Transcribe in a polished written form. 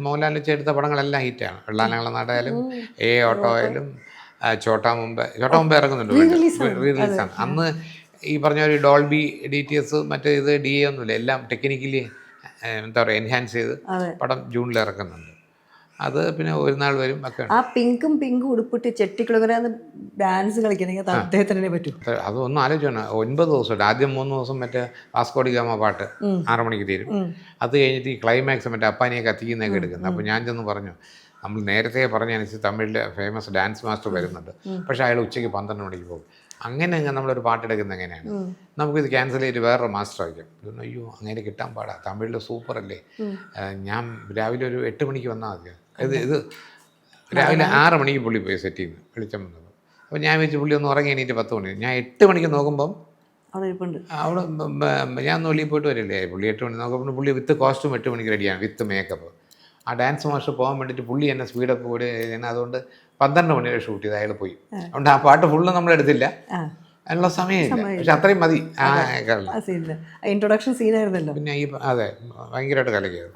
മോഹൻലാൽ എടുത്ത പടങ്ങളെല്ലാം ഹിറ്റാണ്. വെള്ളാനങ്ങള നാടായാലും ഓട്ടോ ആയാലും ചോട്ടാ മുമ്പേ ഇറങ്ങുന്നുണ്ട്, റീ റിലീസാണ്. അന്ന് ഈ പറഞ്ഞ ഒരു ഡോൾബി DTS മറ്റേ ഇത് DA ഒന്നുമില്ല, എല്ലാം ടെക്നിക്കലി എന്താ പറയുക എൻഹാൻസ് ചെയ്ത് പടം ജൂണിൽ ഇറക്കുന്നുണ്ട്. അത് പിന്നെ ഒരു നാൾ വരും ഒക്കെ. ആ പിങ്കും ഉടുപ്പിട്ട് ചെട്ടിക്കുളങ്ങര ഡാൻസ് കളിക്കണമെങ്കിൽ അദ്ദേഹത്തിനെ പറ്റും. അതൊന്നും ആലോചിച്ചാണ്. 9 ദിവസമായിട്ട് ആദ്യം 3 ദിവസം മറ്റേ വാസ്കോഡി ഗാമ പാട്ട് 6 മണിക്ക് തീരും. അത് കഴിഞ്ഞിട്ട് ഈ ക്ലൈമാക്സ് മറ്റേ അപ്പാനിയെ കത്തിക്കുന്നൊക്കെ എടുക്കുന്നത്. അപ്പോൾ ഞാൻ ചെന്ന് പറഞ്ഞു, നമ്മൾ നേരത്തെ പറഞ്ഞനുസരിച്ച് തമിഴിലെ ഫേമസ് ഡാൻസ് മാസ്റ്റർ വരുന്നുണ്ട്, പക്ഷേ അയാൾ ഉച്ചയ്ക്ക് 12 മണിക്ക് പോകും. അങ്ങനെ നമ്മളൊരു പാട്ടെടുക്കുന്നത് എങ്ങനെയാണ്? നമുക്കിത് ക്യാൻസൽ ചെയ്തിട്ട് വേറൊരു മാസ്റ്റർ ആയിരിക്കും. ഇതൊന്നും അയ്യോ അങ്ങനെ കിട്ടാൻ പാടാ, തമിഴിൽ സൂപ്പർ അല്ലേ, ഞാൻ രാവിലെ ഒരു 8 മണിക്ക് വന്നാൽ മതി. ഇത് രാവിലെ 6 മണിക്ക് പുള്ളി പോയി സെറ്റ് ചെയ്ത് വെളിച്ചം വന്നത്. അപ്പോൾ ഞാൻ വെച്ച് പുള്ളി ഒന്ന് ഉറങ്ങി എണീറ്റ് 10 മണി. ഞാൻ 8 മണിക്ക് നോക്കുമ്പം അവിടെ ഞാൻ ഒന്ന് വെളിയിൽ പോയിട്ട് വരില്ലേ, പുള്ളി 8 മണി നോക്കുമ്പോൾ പുള്ളി വിത്ത് കോസ്റ്റ്യൂം 8 മണിക്ക് റെഡിയാണ്, വിത്ത് മേക്കപ്പ്. ആ ഡാൻസ് മാസ്റ്റർ പോകാൻ വേണ്ടിയിട്ട് പുള്ളി എന്നെ സ്പീഡപ്പ് കൂടി അതുകൊണ്ട് 12 മണി വരെ ഷൂട്ട് ചെയ്ത് അയാൾ പോയി. അതുകൊണ്ട് ആ പാട്ട് ഫുള്ള് നമ്മളെടുത്തില്ല, അതിനുള്ള സമയമില്ല, പക്ഷെ അത്രയും മതി. ഇൻട്രൊഡക്ഷൻ സീനായിരുന്നല്ലോ. പിന്നെ അതെ ഭയങ്കരമായിട്ട് കലക്കിയത്.